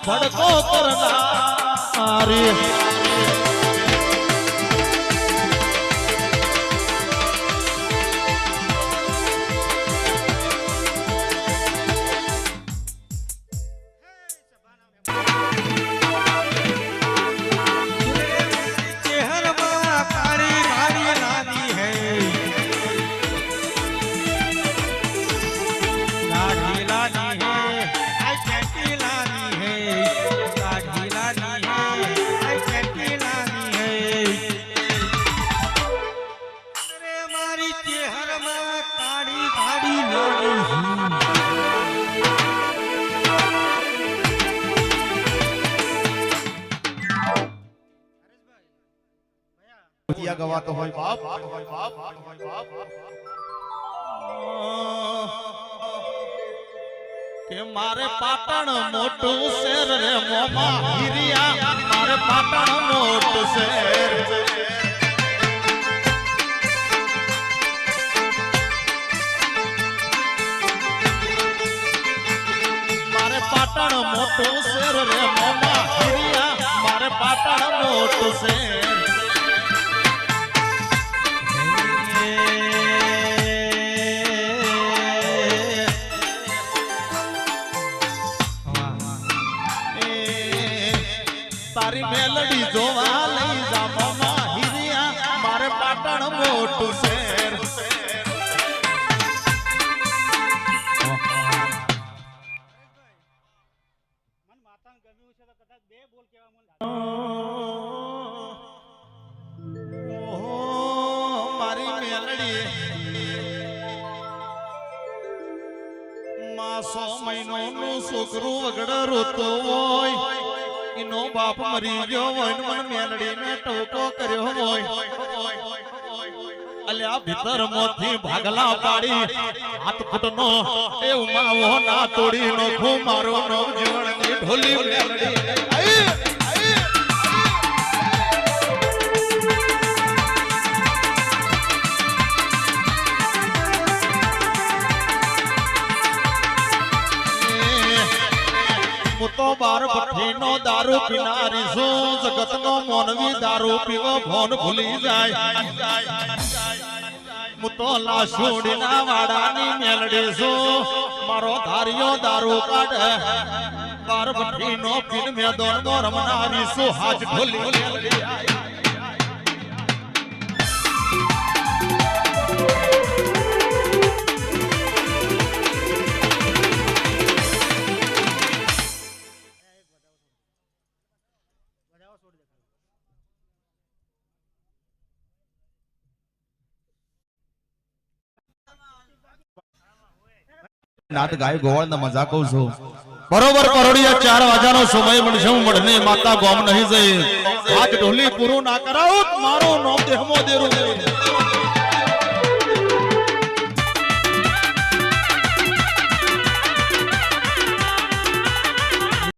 ભડકો કરનારી ગવાતો હોય બાપ કે મારે પાટણ મોટું શેર રે મોમા હિરિયા મારે પાટણ મોટું શેર મારે પાટણ મોટું શેર રે મોમા હિરિયા મારે પાટણ મોટું શેર તારી મેલડી જોવા લઈ જા મોમા હિરિયા મારે પાટણ મોટું શેર મારી મેલડી માં 100 મહિનાનું છોકરું વગડ રોતો હોય નો બાપ મરી ગયો હોય ને મને મેલડી ને ટોકો કર્યો હોય અલ્યા ભીતર મોથી ભાગલા પાડી હાથ ફૂટનો એ ઉમાવો ના તોડી નો ખો મારો નો જીવન ની ઢોલી મેલડી તો બાર ભઠ્ઠી નો દારૂ પીનારી છું જગત નો મોનવી દારૂ પીવો ભોન ભૂલી જાય હું તો લાશુડી ના વાડાની મેલડી છું મારો ધારિયો દારૂ કાઢે બાર ભઠ્ઠી નો પીન મેદોન નો રમનારી છું હાથ ઢોલી મેલડી નાત ગાય ગોવાળ ના મજા કહું છું બરોબર કરોડિયા 4 વાગ્યાનો સમય મળશે હું મળને માતા ગોમ નહીં જઈ હાથ ઢોલી પૂરું ના કરાવું મારો નામ દેહમો દેરું